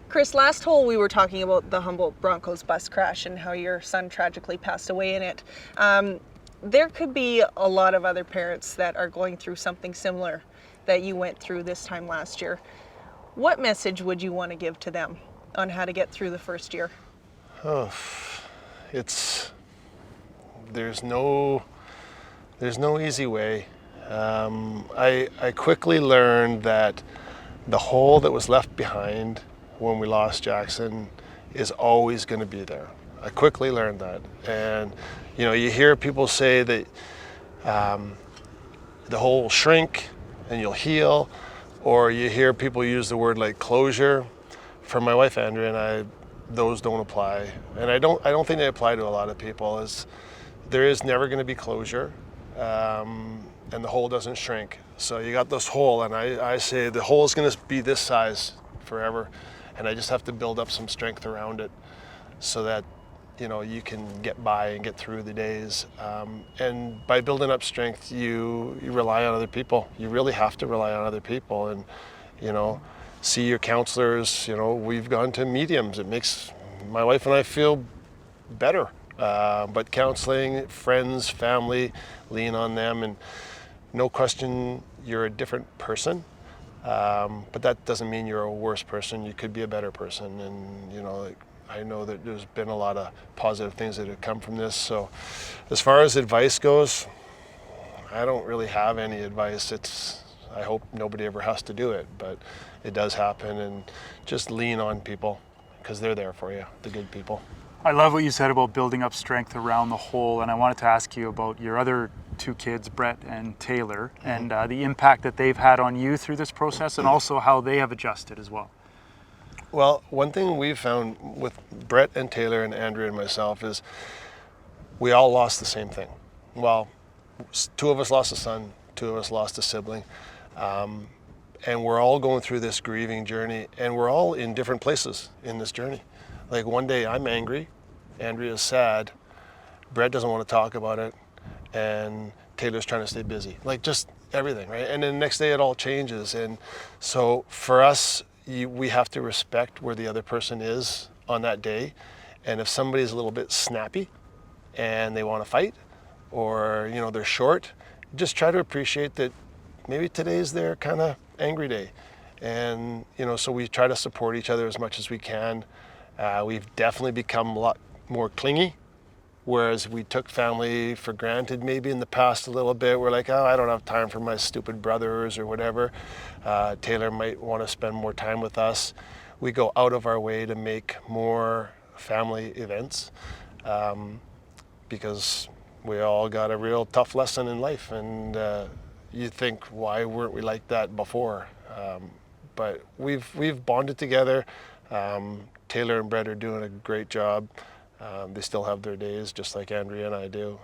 Chris, last hole we were talking about the Humboldt Broncos bus crash and how your son tragically passed away in it. There could be a lot of other parents that are going through something similar that you went through this time last year. What message would you want to give to them on how to get through the first year? Oh, there's no easy way. I quickly learned that the hole that was left behind when we lost Jackson is always going to be there. I quickly learned that. And you hear people say that the hole will shrink and you'll heal, or you hear people use the word like closure. For my wife Andrea and I, those don't apply, and I don't think they apply to a lot of people. There is never going to be closure, and the hole doesn't shrink. So you got this hole, and I say the hole is going to be this size forever, and I just have to build up some strength around it so that you can get by and get through the days. And by building up strength, you rely on other people. You really have to rely on other people, and see your counselors. We've gone to mediums. It makes my wife and I feel better. But counseling, friends, family, lean on them, and no question you're a different person. But that doesn't mean you're a worse person. You could be a better person, and I know that there's been a lot of positive things that have come from this. So as far as advice goes, I don't really have any advice. I hope nobody ever has to do it, but it does happen, and just lean on people because they're there for you, the good people. I love what you said about building up strength around the hole, and I wanted to ask you about your other two kids, Brett and Taylor, and the impact that they've had on you through this process, and also how they have adjusted as well. Well, one thing we've found with Brett and Taylor and Andrea and myself is we all lost the same thing. Well, two of us lost a son, two of us lost a sibling, and we're all going through this grieving journey, and we're all in different places in this journey. Like one day I'm angry, Andrea's sad, Brett doesn't want to talk about it, and Taylor's trying to stay busy. Like just everything, right? And then the next day it all changes. And so for us, we have to respect where the other person is on that day. And if somebody's a little bit snappy and they want to fight, or they're short, just try to appreciate that maybe today's their kind of angry day. And so we try to support each other as much as we can. We've definitely become a lot more clingy, whereas we took family for granted maybe in the past a little bit. We're like, oh, I don't have time for my stupid brothers or whatever. Taylor might want to spend more time with us. We go out of our way to make more family events because we all got a real tough lesson in life, and you think, why weren't we like that before? But we've bonded together. Taylor and Brett are doing a great job. They still have their days, just like Andrea and I do,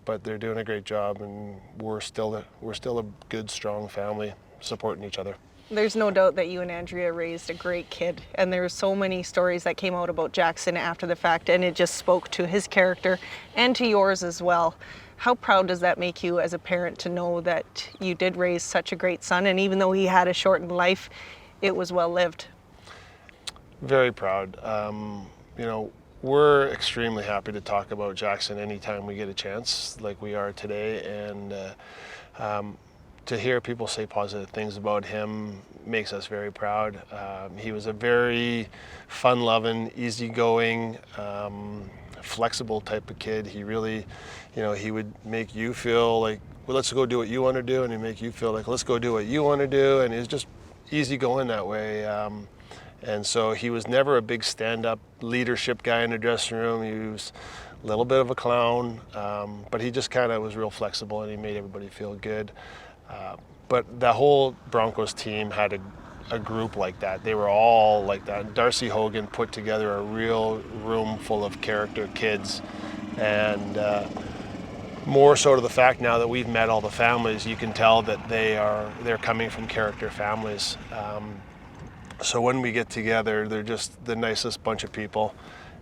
but they're doing a great job, and we're still a good, strong family supporting each other. There's no doubt that you and Andrea raised a great kid, and there's so many stories that came out about Jackson after the fact, and it just spoke to his character and to yours as well. How proud does that make you as a parent to know that you did raise such a great son, and even though he had a shortened life, it was well lived? Very proud. We're extremely happy to talk about Jackson anytime we get a chance, like we are today, and to hear people say positive things about him makes us very proud. He was a very fun-loving, easygoing, flexible type of kid. He really, he would make you feel like, well, let's go do what you want to do, and he'd make you feel like, let's go do what you want to do, and he's just easygoing that way. And so he was never a big stand-up leadership guy in the dressing room. He was a little bit of a clown, but he just kind of was real flexible, and he made everybody feel good. But the whole Broncos team had a group like that. They were all like that. Darcy Hogan put together a real room full of character kids, and more so to the fact now that we've met all the families, you can tell that they're coming from character families. So when we get together, they're just the nicest bunch of people,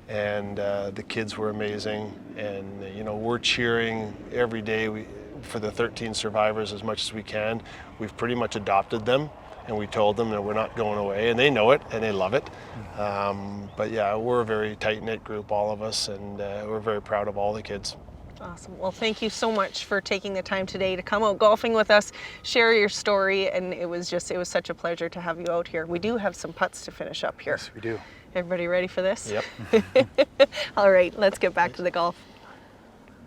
and the kids were amazing, and we're cheering every day for the 13 survivors as much as we can. We've pretty much adopted them, and we told them that we're not going away, and they know it and they love it. But yeah, we're a very tight-knit group, all of us, and we're very proud of all the kids. Awesome. Well, thank you so much for taking the time today to come out golfing with us, share your story, and it was such a pleasure to have you out here. We do have some putts to finish up here. Yes, we do. Everybody ready for this? Yep. All right, let's get back to the golf.